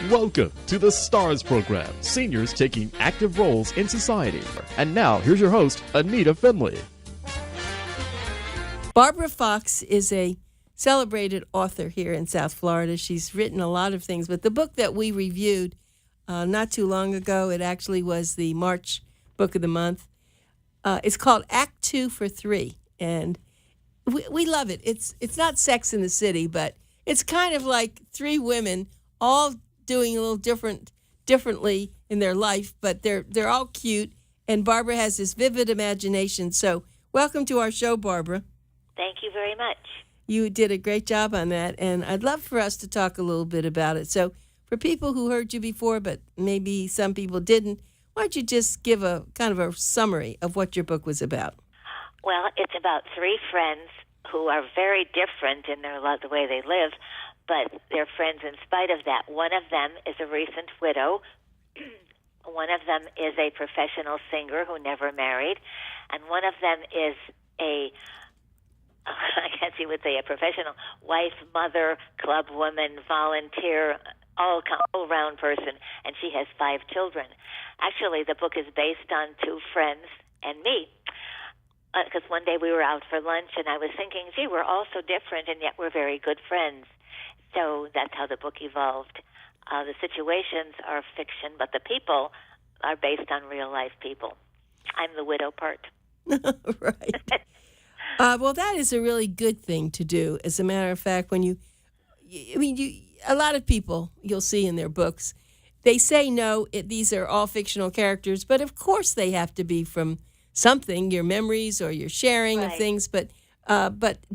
Welcome to the STARS program, seniors taking active roles in society. And now, here's your host, ANITA FINLEY. Barbara Fox is a celebrated author here in South Florida. She's written a lot of things, but the book that we reviewed not too long ago, it actually was the March Book of the Month. It's called Act 2 for 3, and we love it. It's not Sex in the City, but it's kind of like three women all doing a little differently in their life, but they're all cute, and Barbara has this vivid imagination. So welcome to our show, Barbara. Thank you very much. You did a great job on that, and I'd love for us to talk a little bit about it. So for people who heard you before, but maybe some people didn't, why don't you just give a kind of a summary of what your book was about? Well, it's about three friends who are very different in the way they live, but they're friends in spite of that. One of them is a recent widow. One of them is a professional singer who never married. And one of them is I guess you would say a professional wife, mother, club woman, volunteer, all-round person, and she has 5 children. Actually, the book is based on 2 friends and me, because one day we were out for lunch, and I was thinking, gee, we're all so different, and yet we're very good friends. So that's how the book evolved. The situations are fiction, but the people are based on real-life people. I'm the widow part. Right. Well, that is a really good thing to do. As a matter of fact, a lot of people you'll see in their books, they say, no, these are all fictional characters, but of course they have to be from something, your memories or your sharing of things. But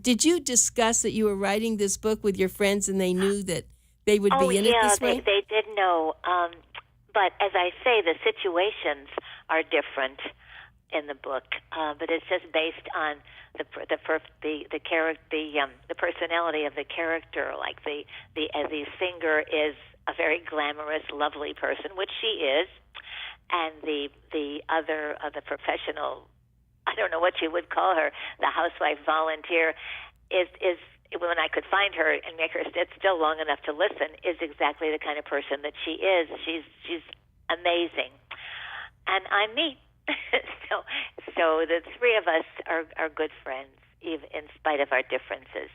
did you discuss that you were writing this book with your friends and they knew that they would be in it this way? They did know. But as I say, the situations are different in the book, but it's just based on the personality of the character. Like the singer is a very glamorous, lovely person, which she is, and the other the professional, I don't know what you would call her, the housewife volunteer is when I could find her and make her sit still long enough to listen, is exactly the kind of person that she is. She's amazing, and I'm me. So the three of us are good friends, even in spite of our differences.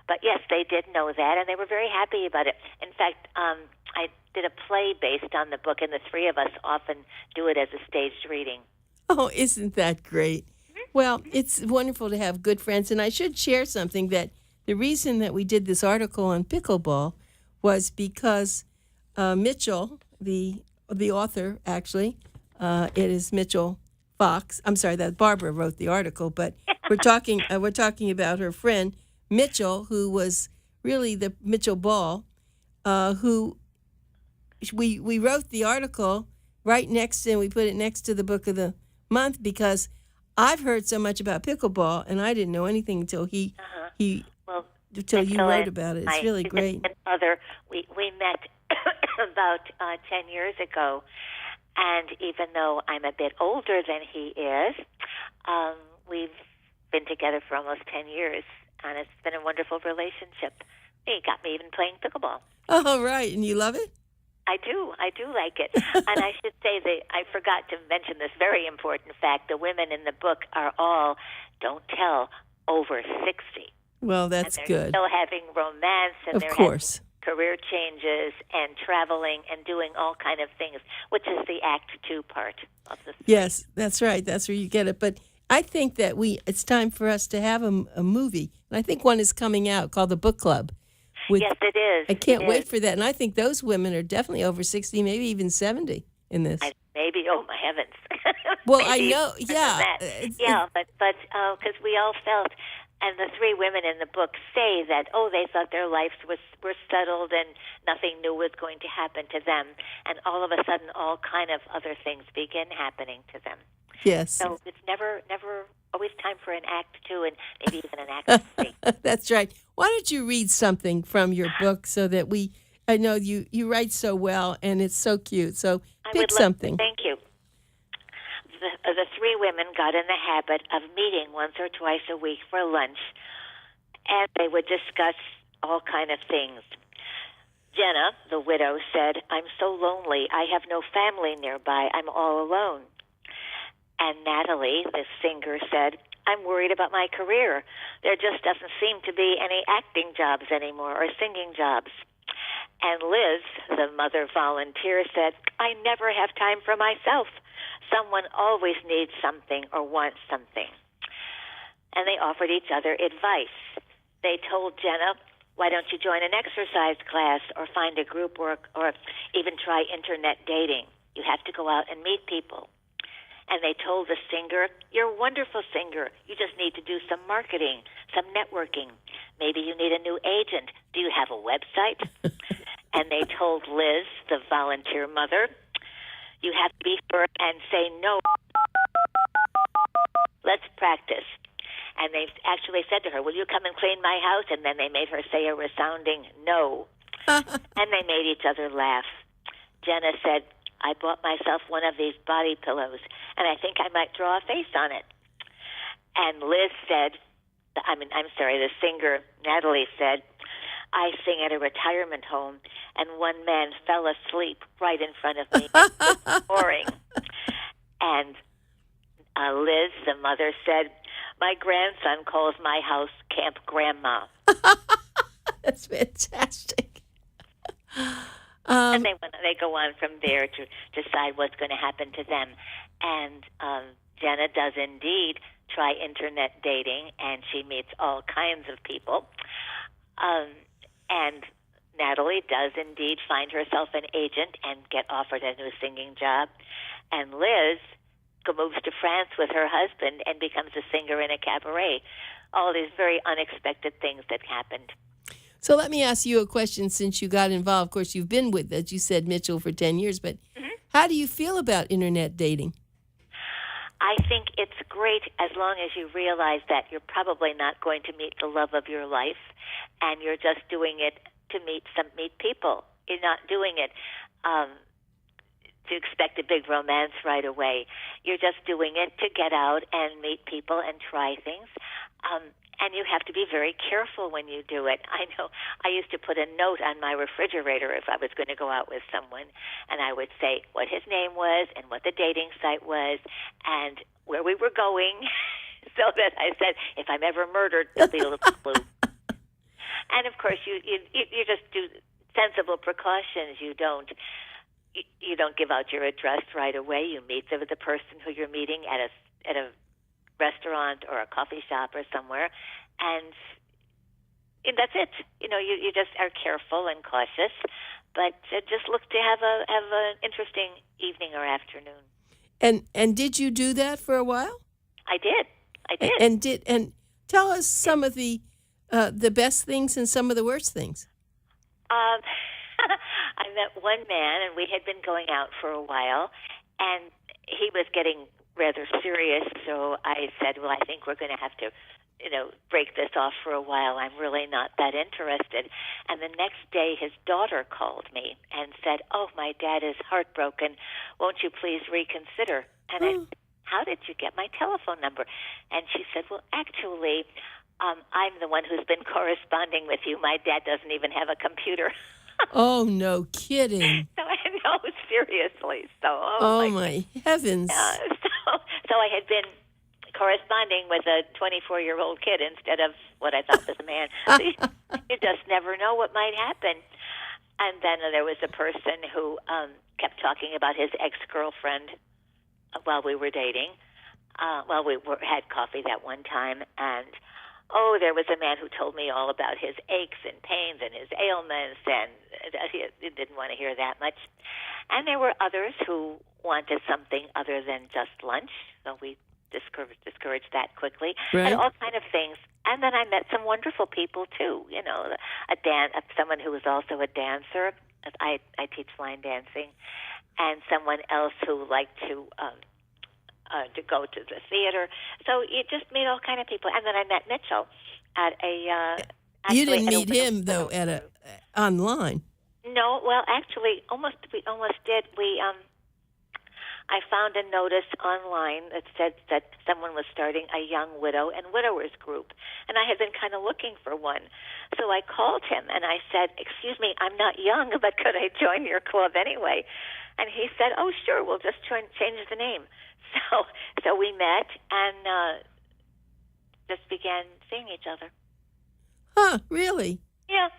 But yes, they did know that, and they were very happy about it. In fact, I did a play based on the book, and the three of us often do it as a staged reading. Oh, isn't that great? Well, it's wonderful to have good friends, and I should share something that the reason that we did this article on pickleball was because Mitchell, the author, actually, it is Mitchell Fox. I'm sorry, that Barbara wrote the article, but we're talking about her friend Mitchell, who was really the Mitchell Ball, who we wrote the article right next, and we put it next to the Book of the Month because I've heard so much about pickleball, and I didn't know anything until you wrote about it. It's really great. We met about 10 years ago. And even though I'm a bit older than he is, we've been together for almost 10 years, and it's been a wonderful relationship. He got me even playing pickleball. Oh, right. And you love it? I do like it. And I should say that I forgot to mention this very important fact. The women in the book are all, don't tell, over 60. Well, that's and good. Still having romance, and of course. Career changes and traveling and doing all kind of things, which is the Act 2 part of the story. Yes, that's right. That's where you get it. But I think that it's time for us to have a movie. And I think one is coming out called The Book Club. Yes, it is. I can't wait for that. And I think those women are definitely over 60, maybe even 70 in this. Maybe, oh my heavens. Well, I know, yeah. But because we all felt, and the three women in the book say that, they thought their lives were settled and nothing new was going to happen to them. And all of a sudden, all kind of other things begin happening to them. Yes. So it's never always time for an Act 2 and maybe even an Act 3. That's right. Why don't you read something from your book so that I know you write so well and it's so cute. So pick something. Thank you. The three women got in the habit of meeting once or twice a week for lunch, and they would discuss all kind of things. Jenna, the widow, said, "I'm so lonely. I have no family nearby. I'm all alone." And Natalie, the singer, said, "I'm worried about my career. There just doesn't seem to be any acting jobs anymore or singing jobs." And Liz, the mother volunteer, said, "I never have time for myself. Someone always needs something or wants something." And they offered each other advice. They told Jenna, "Why don't you join an exercise class or find a group or even try internet dating? You have to go out and meet people." And they told the singer, "You're a wonderful singer. You just need to do some marketing, some networking. Maybe you need a new agent. Do you have a website?" And they told Liz, the volunteer mother, "You have to be firm and say no. Let's practice." And they actually said to her, "Will you come and clean my house?" And then they made her say a resounding no. And they made each other laugh. Jenna said, "I bought myself one of these body pillows, and I think I might draw a face on it." And Liz said, the singer, Natalie, said, "I sing at a retirement home, and one man fell asleep right in front of me, snoring." And Liz, the mother, said, "My grandson calls my house Camp Grandma." That's fantastic. And they go on from there to decide what's going to happen to them. And Jenna does indeed try internet dating, and she meets all kinds of people. And Natalie does indeed find herself an agent and get offered a new singing job. And Liz moves to France with her husband and becomes a singer in a cabaret. All these very unexpected things that happened. So let me ask you a question since you got involved. Of course, you've been with, as you said, Mitchell for 10 years, but how do you feel about internet dating? I think it's great as long as you realize that you're probably not going to meet the love of your life, and you're just doing it to meet people. You're not doing it to expect a big romance right away. You're just doing it to get out and meet people and try things. And you have to be very careful when you do it. I know I used to put a note on my refrigerator if I was going to go out with someone, and I would say what his name was and what the dating site was and where we were going, so that I said, if I'm ever murdered, there'll be a little clue. And, of course, you just do sensible precautions. You don't give out your address right away. You meet the person who you're meeting at a restaurant or a coffee shop or somewhere, and that's it. You just are careful and cautious, but just look to have an interesting evening or afternoon. And did you do that for a while? I did. And tell us some of the best things and some of the worst things. I met one man, and we had been going out for a while, and he was getting rather serious, so I said, "Well, I think we're going to have to, break this off for a while. I'm really not that interested." And the next day, his daughter called me and said, "Oh, my dad is heartbroken. Won't you please reconsider?" And I said, "How did you get my telephone number?" And she said, "Well, actually, I'm the one who's been corresponding with you. My dad doesn't even have a computer." Oh, no kidding. So I know, seriously. So, oh my heavens. So I had been corresponding with a 24-year-old kid instead of what I thought was a man. So you just never know what might happen. And then there was a person who kept talking about his ex-girlfriend while we were dating. Had coffee that one time, and there was a man who told me all about his aches and pains and his ailments, and he didn't want to hear that much. And there were others who wanted something other than just lunch, so we discouraged that quickly. Right. And all kind of things. And then I met some wonderful people too. Someone who was also a dancer. I teach line dancing, and someone else who liked to go to the theater. So you just meet all kind of people. And then I met Mitchell at a. You didn't meet him though online. No, well, actually, we almost did. I found a notice online that said that someone was starting a young widow and widowers group, and I had been kind of looking for one. So I called him and I said, "Excuse me, I'm not young, but could I join your club anyway?" And he said, "Oh, sure, we'll just change the name." So we met and just began seeing each other. Huh, really? Yeah.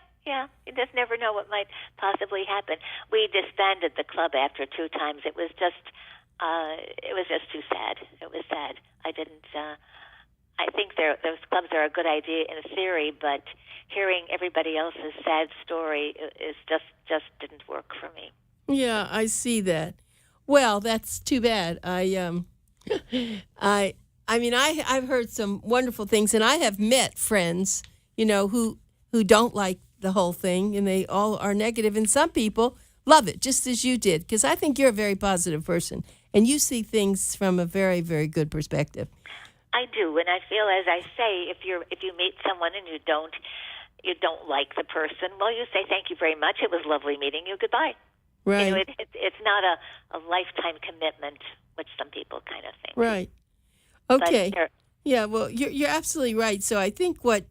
You just never know what might possibly happen. We disbanded the club after 2 times. It was just too sad. It was sad. I didn't. I think those clubs are a good idea in theory, but hearing everybody else's sad story is just didn't work for me. Yeah, I see that. Well, that's too bad. I've heard some wonderful things, and I have met friends, who don't like the whole thing, and they all are negative, and some people love it, just as you did, because I think you're a very positive person, and you see things from a very, very good perspective. I do, and I feel, as I say, if you meet someone and you don't like the person, well, you say thank you very much. It was lovely meeting you. Goodbye. Right. It's not a lifetime commitment, which some people kind of think. Right. Okay. Yeah. Well, you're absolutely right. So I think what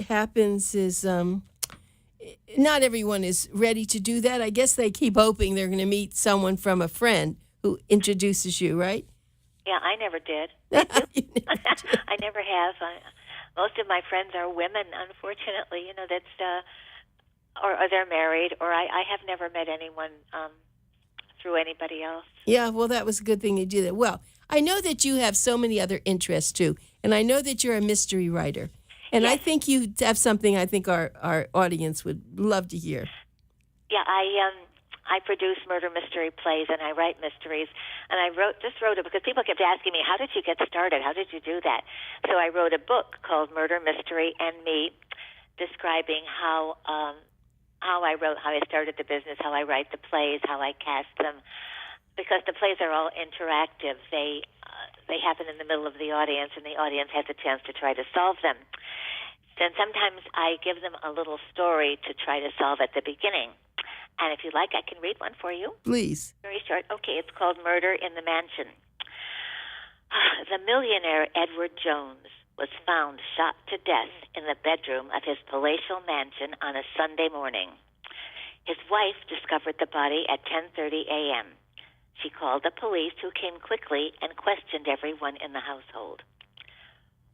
happens is not everyone is ready to do that. I guess they keep hoping they're going to meet someone from a friend who introduces you, right? Yeah, I never did. I never have. Most of my friends are women, unfortunately. That's or they're married, or I have never met anyone through anybody else. Yeah, well, that was a good thing to do that. Well, I know that you have so many other interests, too, and I know that you're a mystery writer. And yes. I think you have something I think our audience would love to hear. Yeah, I produce murder mystery plays, and I write mysteries. And I wrote it because people kept asking me, how did you get started? How did you do that? So I wrote a book called Murder, Mystery, and Me, describing how I started the business, how I write the plays, how I cast them. Because the plays are all interactive. They happen in the middle of the audience, and the audience has a chance to try to solve them. Then sometimes I give them a little story to try to solve at the beginning. And if you like, I can read one for you. Please. Very short. Okay, it's called Murder in the Mansion. The millionaire Edward Jones was found shot to death in the bedroom of his palatial mansion on a Sunday morning. His wife discovered the body at 10:30 a.m. She called the police, who came quickly and questioned everyone in the household.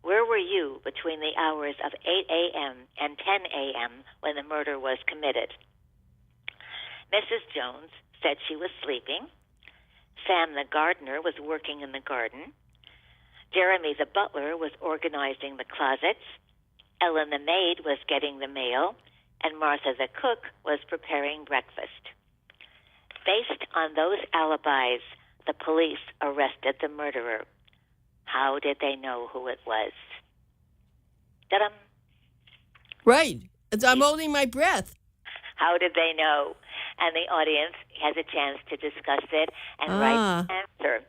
Where were you between the hours of 8 a.m. and 10 a.m. when the murder was committed? Mrs. Jones said she was sleeping. Sam the gardener was working in the garden. Jeremy the butler was organizing the closets. Ellen the maid was getting the mail. And Martha the cook was preparing breakfast. Based on those alibis, the police arrested the murderer. How did they know who it was? Ta-dum. Right. I'm holding my breath. How did they know? And the audience has a chance to discuss it and write the answer.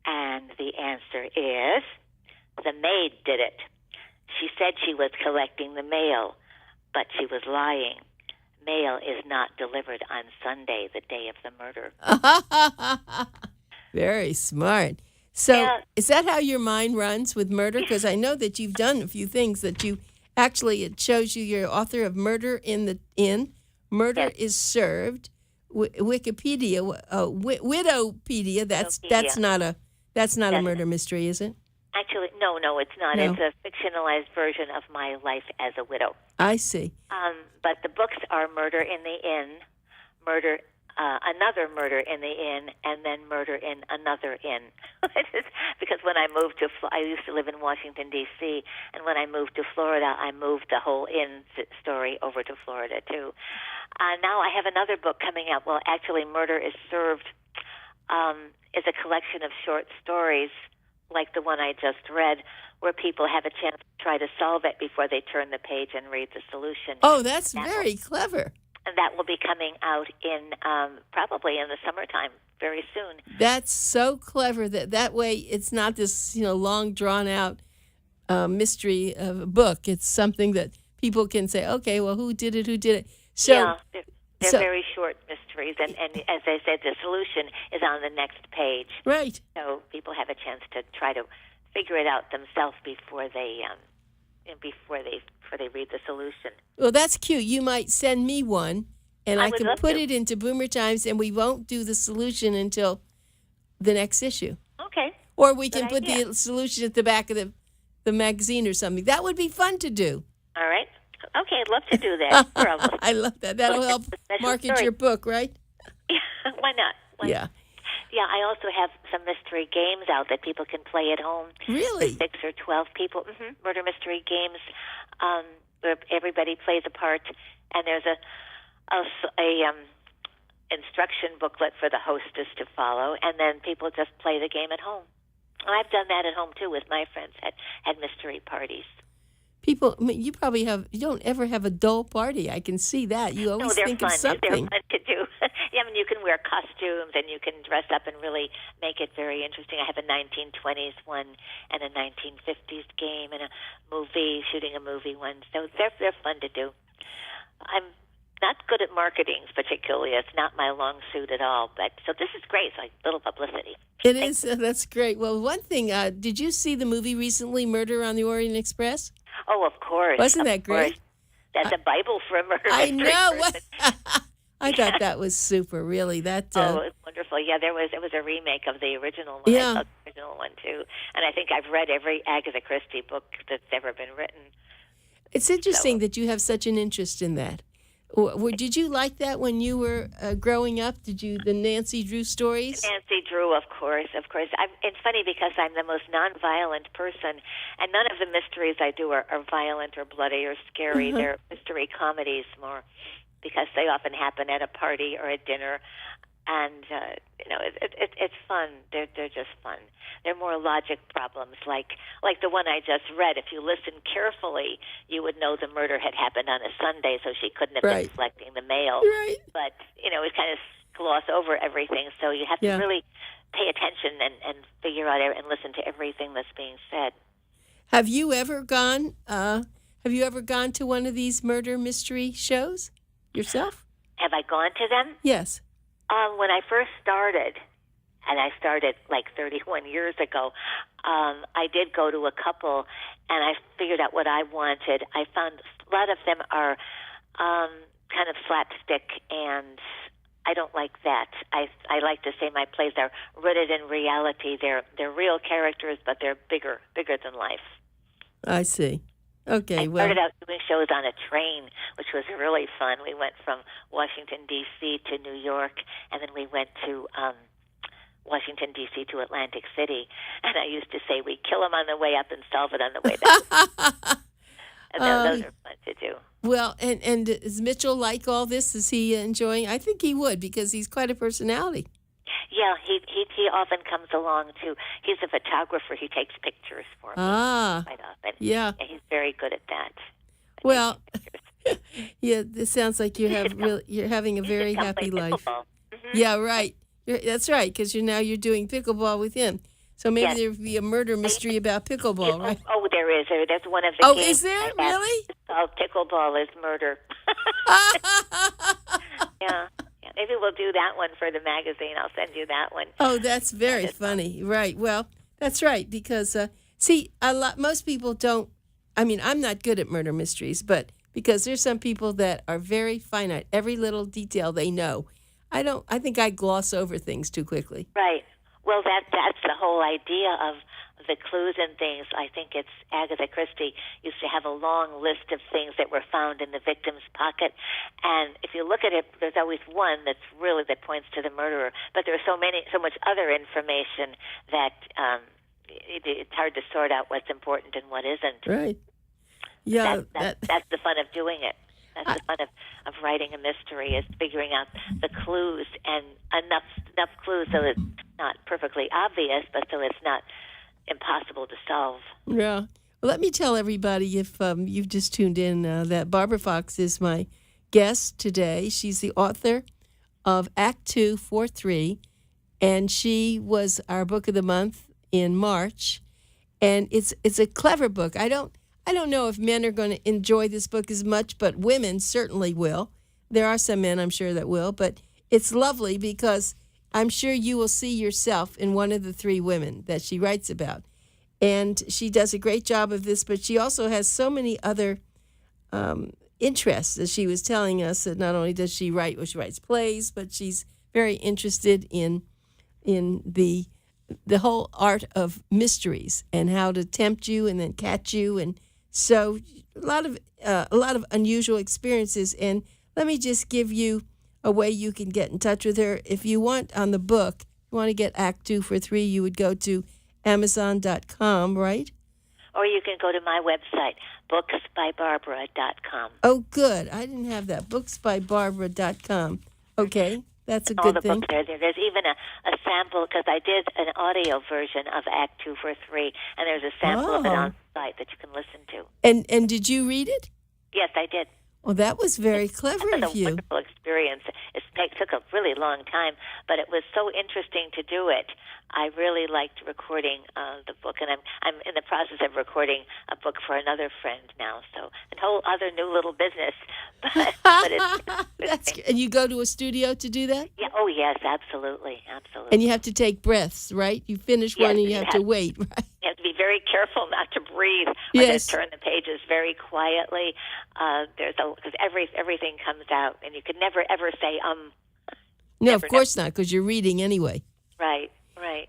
And the answer is the maid did it. She said she was collecting the mail, but she was lying. Mail is not delivered on Sunday, the day of the murder. Very smart. So is that how your mind runs with murder? Because I know that you've done a few things that you actually, it shows you you're author of Murder in the Inn, Murder is Served, Wikipedia, Widowpedia. That's not a murder mystery, is it? Actually, no, it's not. No. It's a fictionalized version of my life as a widow. I see. But the books are Murder in the Inn, Another Murder in the Inn, and then Murder in Another Inn. Because when I moved I used to live in Washington, D.C., and when I moved to Florida, I moved the whole inn story over to Florida, too. Now I have another book coming out. Well, actually, Murder is Served is a collection of short stories like the one I just read, where people have a chance to try to solve it before they turn the page and read the solution. Oh, that's very clever. And that will be coming out in probably in the summertime, very soon. That's so clever that way it's not this long drawn out mystery of a book. It's something that people can say, okay, well, who did it? So, They're very short mysteries, and as I said, the solution is on the next page. Right. So people have a chance to try to figure it out themselves before they read the solution. Well, that's cute. You might send me one, and I can put it into Boomer Times, and we won't do the solution until the next issue. Okay. Or we can put the solution at the back of the magazine or something. That would be fun to do. All right. Okay, I'd love to do that. I love that. That'll help market your book, right? Yeah, why not? Yeah. Yeah, I also have some mystery games out that people can play at home. Really? 6 or 12 people. Murder mystery games where everybody plays a part, and there's a instruction booklet for the hostess to follow, and then people just play the game at home. I've done that at home too with my friends at mystery parties. People, I mean, you don't ever have a dull party. I can see that. You always think fun. of something. They're fun to do. Yeah, I mean, you can wear costumes and you can dress up and really make it very interesting. I have a 1920s one and a 1950s game and a movie, shooting a movie one. So they're fun to do. I'm not good at marketing particularly. It's not my long suit at all. But so this is great. It's like little publicity. It is. That's great. Well, one thing, did you see the movie recently, Murder on the Orient Express? Oh, of course. Wasn't that great? That's a Bible for a murder. I know. I thought that was super, really. It was wonderful. Yeah, it was a remake of the original one. Yeah. I saw the original one, too. And I think I've read every Agatha Christie book that's ever been written. It's interesting that you have such an interest in that. Did you like that when you were growing up? Did you the Nancy Drew stories? Nancy Drew, of course. It's funny because I'm the most nonviolent person, and none of the mysteries I do are violent or bloody or scary. They're mystery comedies more, because they often happen at a party or a dinner, and it's fun. They're just fun. They're more logic problems, like the one I just read. If you listen carefully, you would know the murder had happened on a Sunday, so she couldn't have been collecting the mail. Right. But it kind of gloss over everything, so you have to really pay attention and figure out and listen to everything that's being said. Have you ever gone to one of these murder mystery shows yourself? Have I gone to them? Yes. When I first started, and I started like 31 years ago, I did go to a couple, and I figured out what I wanted. I found a lot of them are kind of slapstick, and I don't like that. I like to say my plays are rooted in reality. They're real characters, but they're bigger than life. I see. Okay, I started out doing shows on a train, which was really fun. We went from Washington, D.C. to New York, and then we went to Washington, D.C. to Atlantic City. And I used to say, we kill them on the way up and solve it on the way back. And those are fun to do. Well, and does Mitchell like all this? Is he enjoying? I think he would, because he's quite a personality. Yeah, he often comes along too. He's a photographer. He takes pictures for me quite often. Yeah, he's very good at that. Well, yeah, this sounds like you're having a very happy life. Yeah, right. That's right, because you're doing pickleball with him. So maybe there would be a murder mystery about pickleball, right? Oh, there is. There's one of the games. Oh, is there? Really? It's called Pickleball is Murder. Yeah. Maybe we'll do that one for the magazine. I'll send you that one. Oh, that's very funny. Right. Well, that's right, because, most people don't, I'm not good at murder mysteries, but because there's some people that are very finite. Every little detail they know. I think I gloss over things too quickly. Right. Well, that's the whole idea of the clues and things. I think it's Agatha Christie used to have a long list of things that were found in the victim's pocket, and if you look at it, there's always one that points to the murderer. But there's so much other information that it's hard to sort out what's important and what isn't. Right. Yeah. That's the fun of doing it. That's the fun of writing a mystery, is figuring out the clues, and enough clues so it's not perfectly obvious, but so it's not impossible to solve. Yeah. Well, let me tell everybody, if you've just tuned in, that Barbara Fox is my guest today. She's the author of Act 2, 4-3, and she was our book of the month in March. And it's a clever book. I don't know if men are going to enjoy this book as much, but women certainly will. there are some men, I'm sure, that will, but it's lovely because I'm sure you will see yourself in one of the three women that she writes about. And she does a great job of this, but she also has so many other interests, as she was telling us, that not only does she write, well, she writes plays, but she's very interested in the whole art of mysteries and how to tempt you and then catch you, and so a lot of unusual experiences. And let me just give you a way you can get in touch with her. If you want on the book, you want to get Act 2 for 3, you would go to Amazon.com, right? Or you can go to my website, booksbybarbara.com. Oh, good. I didn't have that. Booksbybarbara.com. Okay, that's a all good the thing. Books there. There's even a sample, because I did an audio version of Act 2 for 3, and there's a sample of it on the site that you can listen to. And did you read it? Yes, I did. Well, that was very clever It was of a you. wonderful experience. It took a really long time, but it was so interesting to do it. I really liked recording the book, and I'm in the process of recording a book for another friend now. So a whole other new little business. But it's And you go to a studio to do that? yeah. Oh yes, absolutely, absolutely. And you have to take breaths, right? You finish one Yes, and you have to wait, right? You have to be very careful not to breathe or Yes. to turn the pages very quietly. Because everything comes out, and you could never ever say No, of course not, because you're reading anyway. Right.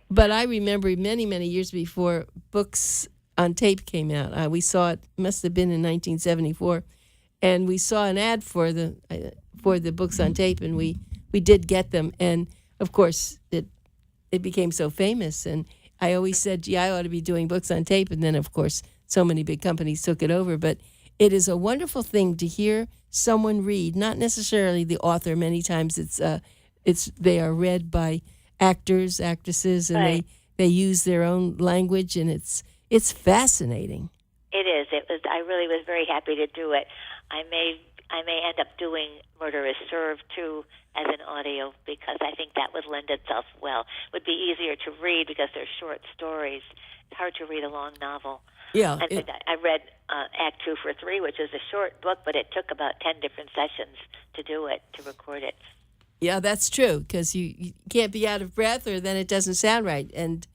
But I remember many, many years before books on tape came out. We saw it, must have been in 1974, and we saw an ad for the books on tape, and we did get them. And of course, it became so famous. And I always said, gee, I ought to be doing books on tape. And then, of course, so many big companies took it over. But it is a wonderful thing to hear someone read, not necessarily the author. Many times they are read by actors, actresses, and Right. they use their own language, and it's fascinating. It is. It was. I really was very happy to do it. I may end up doing Murder is Served too as an audio, because I think that would lend itself well. It would be easier to read because they're short stories. It's hard to read a long novel. Yeah. And I read Act 2 for 3, which is a short book, but it took about 10 different sessions to do it, to record it. Yeah, that's true, because you can't be out of breath, or then it doesn't sound right, and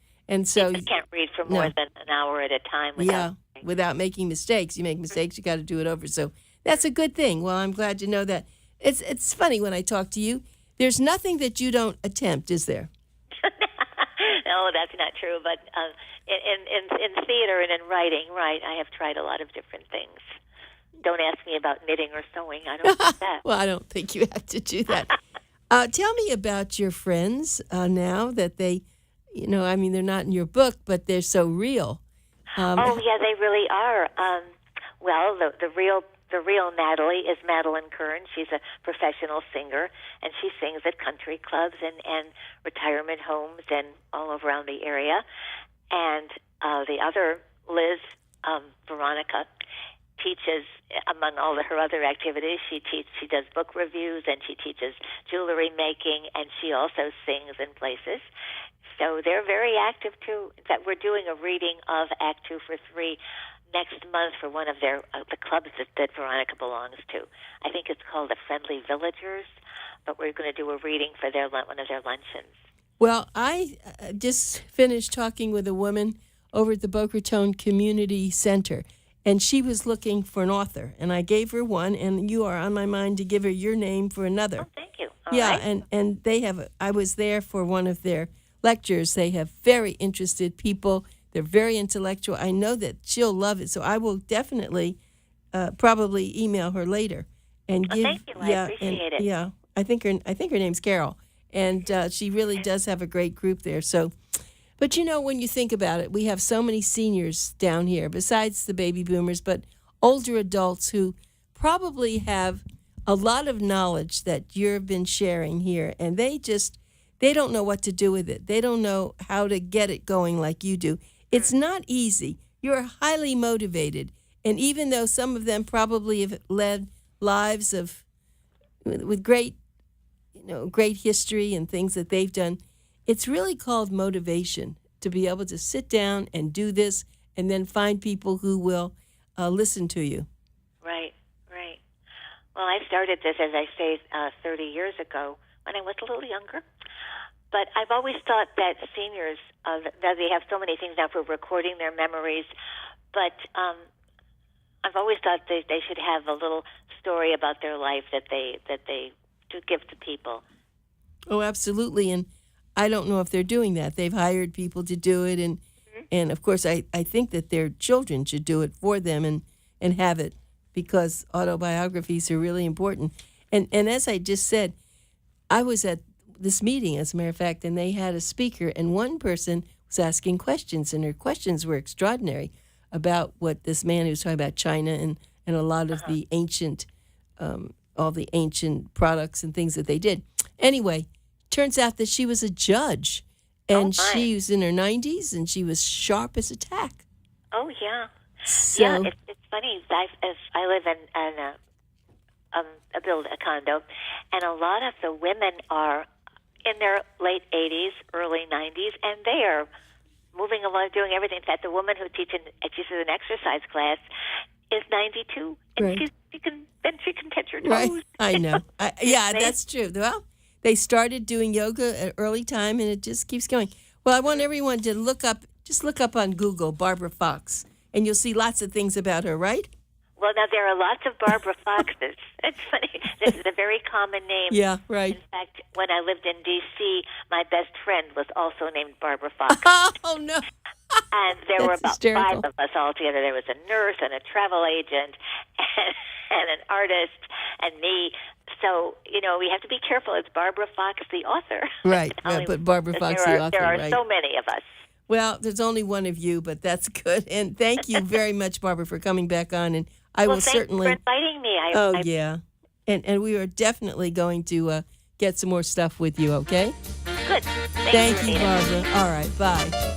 so You can't read for more than an hour at a time without making mistakes. You make mistakes, you got to do it over. So that's a good thing. Well, I'm glad to know that. It's funny when I talk to you. There's nothing that you don't attempt, is there? No, that's not true. But in theater and in writing, right, I have tried a lot of different things. Don't ask me about knitting or sewing. I don't do that. Well, I don't think you have to do that. Tell me about your friends now that they, they're not in your book, but they're so real. Oh, yeah, they really are. Well, the real Natalie is Madeline Kern. She's a professional singer, and she sings at country clubs and retirement homes and all around the area. And the other, Liz, Veronica, teaches, among all her other activities, she does book reviews, and she teaches jewelry making, and she also sings in places. So they're very active too. In fact, we're doing a reading of Act 2 for 3 next month for one of the clubs that Veronica belongs to. I think it's called the Friendly Villagers, but we're going to do a reading for one of their luncheons. Well, I just finished talking with a woman over at the Boca Raton Community Center, and she was looking for an author, and I gave her one, and you are on my mind to give her your name for another. Oh, thank you. All yeah, right. and they have. I was there for one of their lectures. They have very interested people. They're very intellectual. I know that she'll love it, so I will definitely probably email her later and give. Thank you. I appreciate it. Yeah, I think her name's Carol, and she really does have a great group there. So. But when you think about it, we have so many seniors down here, besides the baby boomers, but older adults who probably have a lot of knowledge that you've been sharing here, and they don't know what to do with it. They don't know how to get it going like you do. It's not easy. You're highly motivated, and even though some of them probably have led lives with great history and things that they've done, it's really called motivation to be able to sit down and do this and then find people who will listen to you. Right. Well, I started this, as I say, 30 years ago when I was a little younger. But I've always thought that seniors, that they have so many things now for recording their memories, but I've always thought they should have a little story about their life that they to give to people. Oh, absolutely. And I don't know if they're doing that. They've hired people to do it, and of course, I think that their children should do it for them and have it, because autobiographies are really important. And as I just said, I was at this meeting, as a matter of fact, and they had a speaker, and one person was asking questions, and her questions were extraordinary about what this man who was talking about China and a lot of the ancient, all the ancient products and things that they did. Anyway, turns out that she was a judge, and she was in her 90s, and she was sharp as a tack. Oh, yeah. So, yeah, it's funny. I live in a condo, and a lot of the women are in their late 80s, early 90s, and they are moving along, doing everything. In fact, the woman who teaches an exercise class is 92, and right. she can touch her toes. Right, I know. That's true. Well, they started doing yoga at early time, and it just keeps going. Well, I want everyone to look up on Google Barbara Fox, and you'll see lots of things about her, right? Well, now there are lots of Barbara Foxes. It's funny. This is a very common name. Yeah, right. In fact, when I lived in D.C., my best friend was also named Barbara Fox. Oh, no. And there were about hysterical. 5 of us all together. There was a nurse and a travel agent and an artist and me. So, we have to be careful. It's Barbara Fox, the author. Right, but Barbara Fox, the author, there are right. so many of us. Well, there's only one of you, but that's good. And thank you very much, Barbara, for coming back on. And I will certainly. Thanks for inviting me. Yeah. And we are definitely going to get some more stuff with you, okay? Good. Thank you, Barbara. All right, bye.